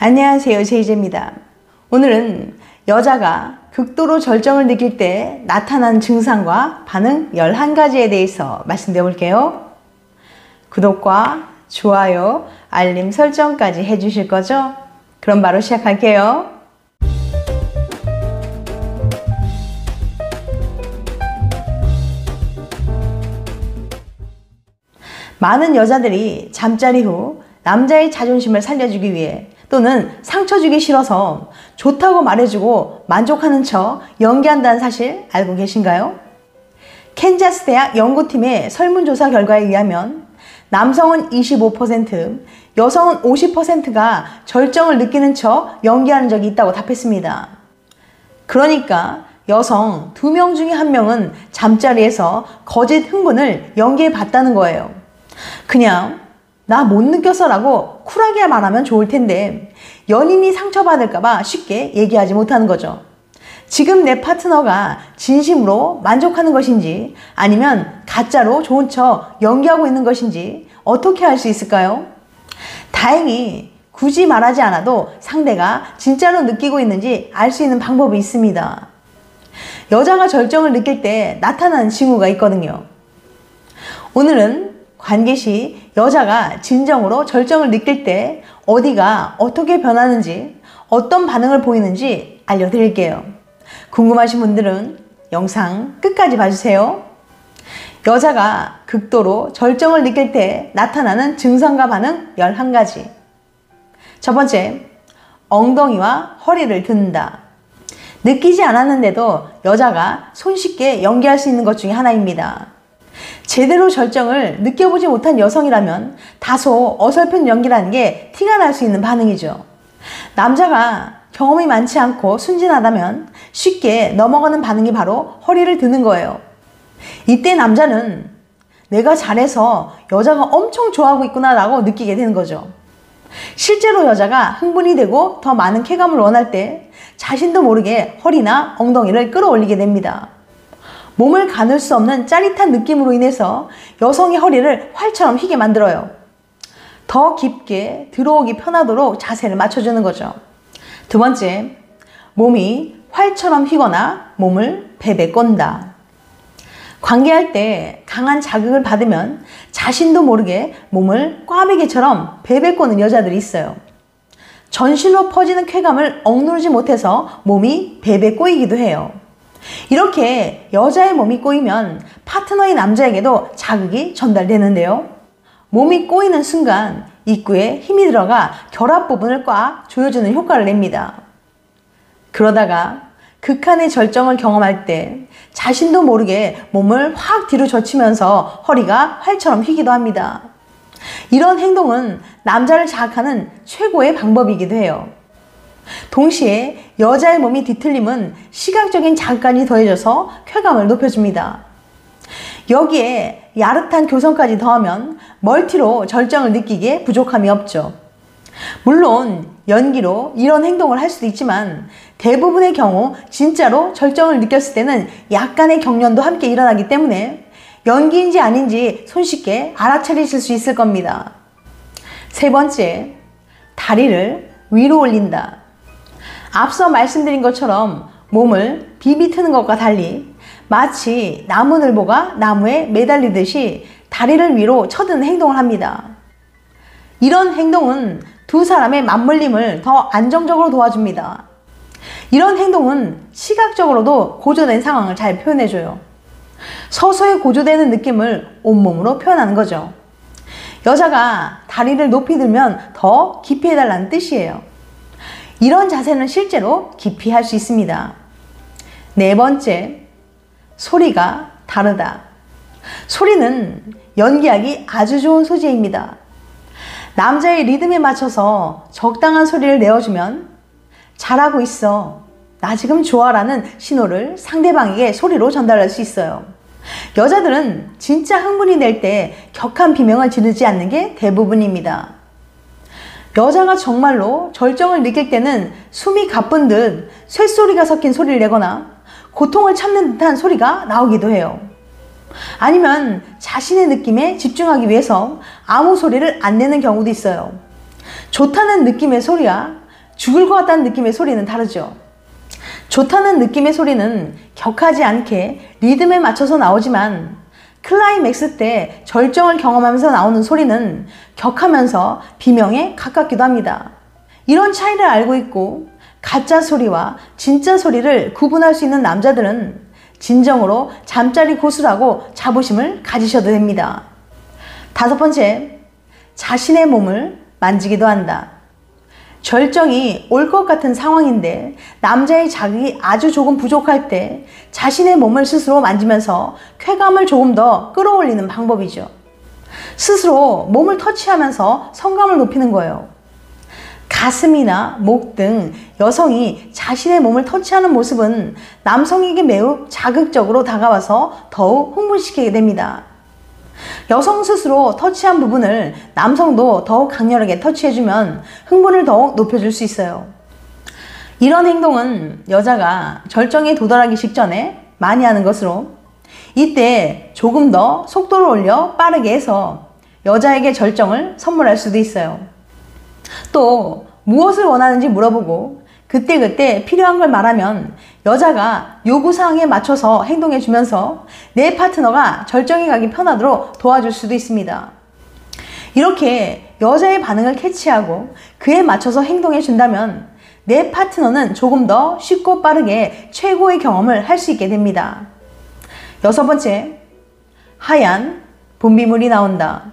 안녕하세요, 제이제입니다. 오늘은 여자가 극도로 절정을 느낄 때 나타나는 증상과 반응 11가지에 대해서 말씀드려 볼게요. 구독과 좋아요, 알림 설정까지 해주실 거죠? 그럼 바로 시작할게요. 많은 여자들이 잠자리 후 남자의 자존심을 살려주기 위해 또는 상처 주기 싫어서 좋다고 말해주고 만족하는 척 연기한다는 사실 알고 계신가요? 캔자스 대학 연구팀의 설문조사 결과에 의하면 남성은 25%, 여성은 50%가 절정을 느끼는 척 연기하는 적이 있다고 답했습니다. 그러니까 여성 2명 중에 1명은 잠자리에서 거짓 흥분을 연기해 봤다는 거예요. 그냥 나 못 느꼈어 라고 쿨하게 말하면 좋을 텐데 연인이 상처받을까봐 쉽게 얘기하지 못하는 거죠. 지금 내 파트너가 진심으로 만족하는 것인지 아니면 가짜로 좋은 척 연기하고 있는 것인지 어떻게 알 수 있을까요? 다행히 굳이 말하지 않아도 상대가 진짜로 느끼고 있는지 알 수 있는 방법이 있습니다. 여자가 절정을 느낄 때 나타나는 징후가 있거든요. 오늘은 관계 시 여자가 진정으로 절정을 느낄 때 어디가 어떻게 변하는지, 어떤 반응을 보이는지 알려드릴게요. 궁금하신 분들은 영상 끝까지 봐주세요. 여자가 극도로 절정을 느낄 때 나타나는 증상과 반응 11가지. 첫 번째, 엉덩이와 허리를 든다. 느끼지 않았는데도 여자가 손쉽게 연기할 수 있는 것 중에 하나입니다. 제대로 절정을 느껴보지 못한 여성이라면 다소 어설픈 연기라는 게 티가 날 수 있는 반응이죠. 남자가 경험이 많지 않고 순진하다면 쉽게 넘어가는 반응이 바로 허리를 드는 거예요. 이때 남자는 내가 잘해서 여자가 엄청 좋아하고 있구나 라고 느끼게 되는 거죠. 실제로 여자가 흥분이 되고 더 많은 쾌감을 원할 때 자신도 모르게 허리나 엉덩이를 끌어올리게 됩니다. 몸을 가눌 수 없는 짜릿한 느낌으로 인해서 여성의 허리를 활처럼 휘게 만들어요. 더 깊게 들어오기 편하도록 자세를 맞춰주는 거죠. 두 번째, 몸이 활처럼 휘거나 몸을 베베 꼰다. 관계할 때 강한 자극을 받으면 자신도 모르게 몸을 꽈배기처럼 베베 꼬는 여자들이 있어요. 전신으로 퍼지는 쾌감을 억누르지 못해서 몸이 베베 꼬이기도 해요. 이렇게 여자의 몸이 꼬이면 파트너의 남자에게도 자극이 전달되는데요. 몸이 꼬이는 순간 입구에 힘이 들어가 결합 부분을 꽉 조여주는 효과를 냅니다. 그러다가 극한의 절정을 경험할 때 자신도 모르게 몸을 확 뒤로 젖히면서 허리가 활처럼 휘기도 합니다. 이런 행동은 남자를 자극하는 최고의 방법이기도 해요. 동시에 여자의 몸이 뒤틀림은 시각적인 자극까지 더해져서 쾌감을 높여줍니다. 여기에 야릇한 교성까지 더하면 멀티로 절정을 느끼기에 부족함이 없죠. 물론 연기로 이런 행동을 할 수도 있지만 대부분의 경우 진짜로 절정을 느꼈을 때는 약간의 경련도 함께 일어나기 때문에 연기인지 아닌지 손쉽게 알아차리실 수 있을 겁니다. 세 번째, 다리를 위로 올린다. 앞서 말씀드린 것처럼 몸을 비비트는 것과 달리 마치 나무늘보가 나무에 매달리듯이 다리를 위로 쳐드는 행동을 합니다. 이런 행동은 두 사람의 맞물림을 더 안정적으로 도와줍니다. 이런 행동은 시각적으로도 고조된 상황을 잘 표현해줘요. 서서히 고조되는 느낌을 온몸으로 표현하는 거죠. 여자가 다리를 높이 들면 더 깊이 해달라는 뜻이에요. 이런 자세는 실제로 깊이 할 수 있습니다. 네 번째, 소리가 다르다. 소리는 연기하기 아주 좋은 소재입니다. 남자의 리듬에 맞춰서 적당한 소리를 내어주면 잘하고 있어, 나 지금 좋아라는 신호를 상대방에게 소리로 전달할 수 있어요. 여자들은 진짜 흥분이 될 때 격한 비명을 지르지 않는 게 대부분입니다. 여자가 정말로 절정을 느낄 때는 숨이 가쁜 듯 쇳소리가 섞인 소리를 내거나 고통을 참는 듯한 소리가 나오기도 해요. 아니면 자신의 느낌에 집중하기 위해서 아무 소리를 안 내는 경우도 있어요. 좋다는 느낌의 소리와 죽을 것 같다는 느낌의 소리는 다르죠. 좋다는 느낌의 소리는 격하지 않게 리듬에 맞춰서 나오지만 클라이맥스 때 절정을 경험하면서 나오는 소리는 격하면서 비명에 가깝기도 합니다. 이런 차이를 알고 있고 가짜 소리와 진짜 소리를 구분할 수 있는 남자들은 진정으로 잠자리 고수라고 자부심을 가지셔도 됩니다. 5번째, 자신의 몸을 만지기도 한다. 절정이 올 것 같은 상황인데 남자의 자극이 아주 조금 부족할 때 자신의 몸을 스스로 만지면서 쾌감을 조금 더 끌어올리는 방법이죠. 스스로 몸을 터치하면서 성감을 높이는 거예요. 가슴이나 목 등 여성이 자신의 몸을 터치하는 모습은 남성에게 매우 자극적으로 다가와서 더욱 흥분시키게 됩니다. 여성 스스로 터치한 부분을 남성도 더욱 강렬하게 터치해주면 흥분을 더욱 높여줄 수 있어요. 이런 행동은 여자가 절정에 도달하기 직전에 많이 하는 것으로 이때 조금 더 속도를 올려 빠르게 해서 여자에게 절정을 선물할 수도 있어요. 또 무엇을 원하는지 물어보고 그때그때 필요한 걸 말하면 여자가 요구사항에 맞춰서 행동해주면서 내 파트너가 절정에 가기 편하도록 도와줄 수도 있습니다. 이렇게 여자의 반응을 캐치하고 그에 맞춰서 행동해준다면 내 파트너는 조금 더 쉽고 빠르게 최고의 경험을 할 수 있게 됩니다. 6번째, 하얀 분비물이 나온다.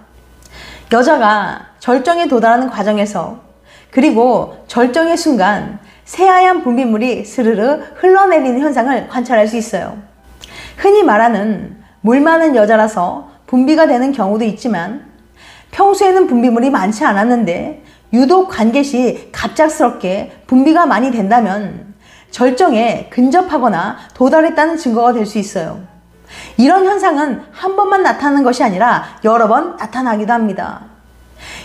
여자가 절정에 도달하는 과정에서 그리고 절정의 순간 새하얀 분비물이 스르르 흘러내리는 현상을 관찰할 수 있어요. 흔히 말하는 물 많은 여자라서 분비가 되는 경우도 있지만 평소에는 분비물이 많지 않았는데 유독 관계 시 갑작스럽게 분비가 많이 된다면 절정에 근접하거나 도달했다는 증거가 될 수 있어요. 이런 현상은 한 번만 나타나는 것이 아니라 여러 번 나타나기도 합니다.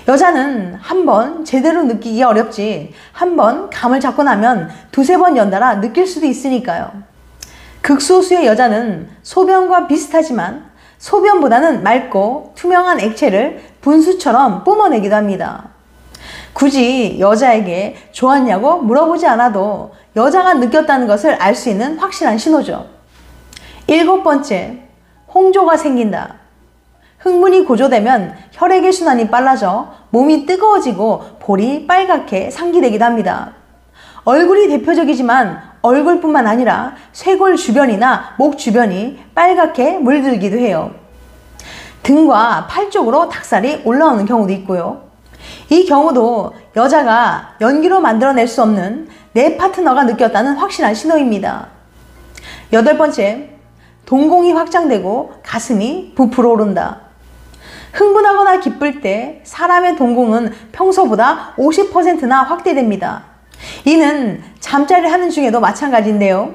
여자는 한 번 제대로 느끼기 어렵지 한 번 감을 잡고 나면 2-3번 연달아 느낄 수도 있으니까요. 극소수의 여자는 소변과 비슷하지만 소변보다는 맑고 투명한 액체를 분수처럼 뿜어내기도 합니다. 굳이 여자에게 좋았냐고 물어보지 않아도 여자가 느꼈다는 것을 알 수 있는 확실한 신호죠. 7번째, 홍조가 생긴다. 흥분이 고조되면 혈액의 순환이 빨라져 몸이 뜨거워지고 볼이 빨갛게 상기되기도 합니다. 얼굴이 대표적이지만 얼굴뿐만 아니라 쇄골 주변이나 목 주변이 빨갛게 물들기도 해요. 등과 팔 쪽으로 닭살이 올라오는 경우도 있고요. 이 경우도 여자가 연기로 만들어낼 수 없는 내 파트너가 느꼈다는 확실한 신호입니다. 8번째, 동공이 확장되고 가슴이 부풀어 오른다. 흥분하거나 기쁠 때 사람의 동공은 평소보다 50%나 확대됩니다. 이는 잠자리를 하는 중에도 마찬가지인데요.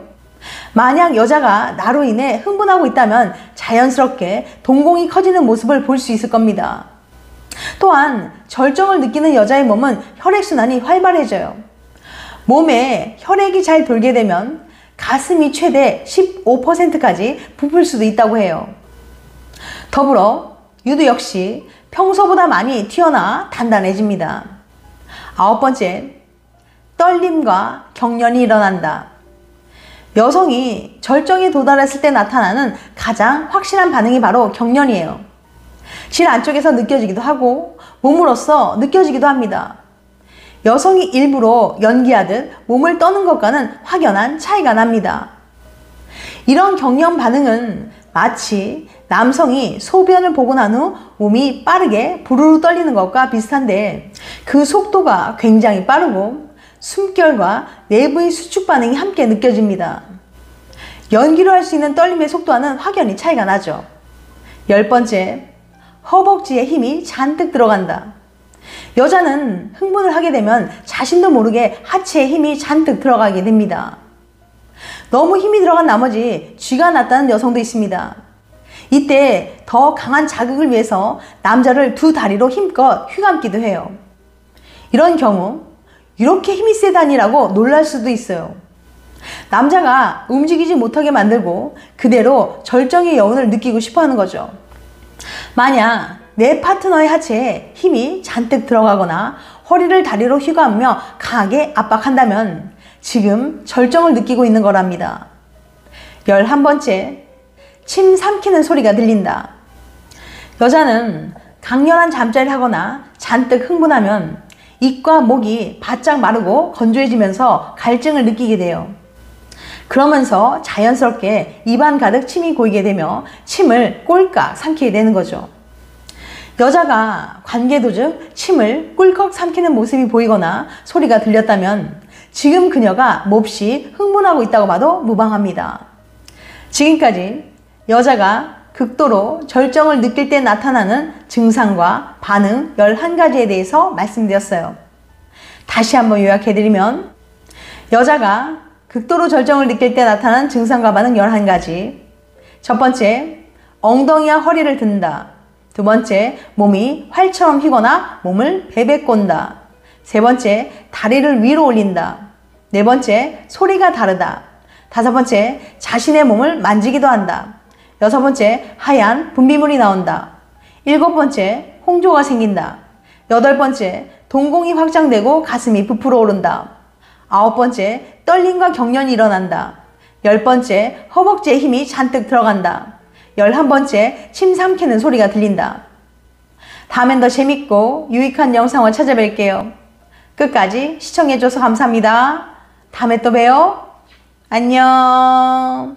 만약 여자가 나로 인해 흥분하고 있다면 자연스럽게 동공이 커지는 모습을 볼 수 있을 겁니다. 또한 절정을 느끼는 여자의 몸은 혈액순환이 활발해져요. 몸에 혈액이 잘 돌게 되면 가슴이 최대 15%까지 부풀 수도 있다고 해요. 더불어 유두 역시 평소보다 많이 튀어나와 단단해집니다. 9번째, 떨림과 경련이 일어난다. 여성이 절정에 도달했을 때 나타나는 가장 확실한 반응이 바로 경련이에요. 질 안쪽에서 느껴지기도 하고 몸으로써 느껴지기도 합니다. 여성이 일부러 연기하듯 몸을 떠는 것과는 확연한 차이가 납니다. 이런 경련 반응은 마치 남성이 소변을 보고 난 후 몸이 빠르게 부르르 떨리는 것과 비슷한데 그 속도가 굉장히 빠르고 숨결과 내부의 수축 반응이 함께 느껴집니다. 연기로 할 수 있는 떨림의 속도와는 확연히 차이가 나죠. 10번째, 허벅지에 힘이 잔뜩 들어간다. 여자는 흥분을 하게 되면 자신도 모르게 하체에 힘이 잔뜩 들어가게 됩니다. 너무 힘이 들어간 나머지 쥐가 났다는 여성도 있습니다. 이때 더 강한 자극을 위해서 남자를 두 다리로 힘껏 휘감기도 해요. 이런 경우 이렇게 힘이 세다니라고 놀랄 수도 있어요. 남자가 움직이지 못하게 만들고 그대로 절정의 여운을 느끼고 싶어하는 거죠. 만약 내 파트너의 하체에 힘이 잔뜩 들어가거나 허리를 다리로 휘감으며 강하게 압박한다면 지금 절정을 느끼고 있는 거랍니다. 11번째, 침 삼키는 소리가 들린다. 여자는 강렬한 잠자리를 하거나 잔뜩 흥분하면 입과 목이 바짝 마르고 건조해지면서 갈증을 느끼게 돼요. 그러면서 자연스럽게 입안 가득 침이 고이게 되며 침을 꼴깍 삼키게 되는 거죠. 여자가 관계 도중 침을 꿀꺽 삼키는 모습이 보이거나 소리가 들렸다면 지금 그녀가 몹시 흥분하고 있다고 봐도 무방합니다. 지금까지 여자가 극도로 절정을 느낄 때 나타나는 증상과 반응 11가지에 대해서 말씀드렸어요. 다시 한번 요약해드리면 여자가 극도로 절정을 느낄 때 나타나는 증상과 반응 11가지. 첫 번째, 엉덩이와 허리를 든다. 두 번째, 몸이 활처럼 휘거나 몸을 베베 꼰다. 세 번째, 다리를 위로 올린다. 네 번째, 소리가 다르다. 다섯 번째, 자신의 몸을 만지기도 한다. 여섯 번째, 하얀 분비물이 나온다. 일곱 번째, 홍조가 생긴다. 여덟 번째, 동공이 확장되고 가슴이 부풀어 오른다. 아홉 번째, 떨림과 경련이 일어난다. 열 번째, 허벅지에 힘이 잔뜩 들어간다. 11번째, 침 삼키는 소리가 들린다. 다음엔 더 재밌고 유익한 영상을 찾아뵐게요. 끝까지 시청해줘서 감사합니다. 다음에 또 봬요. 안녕.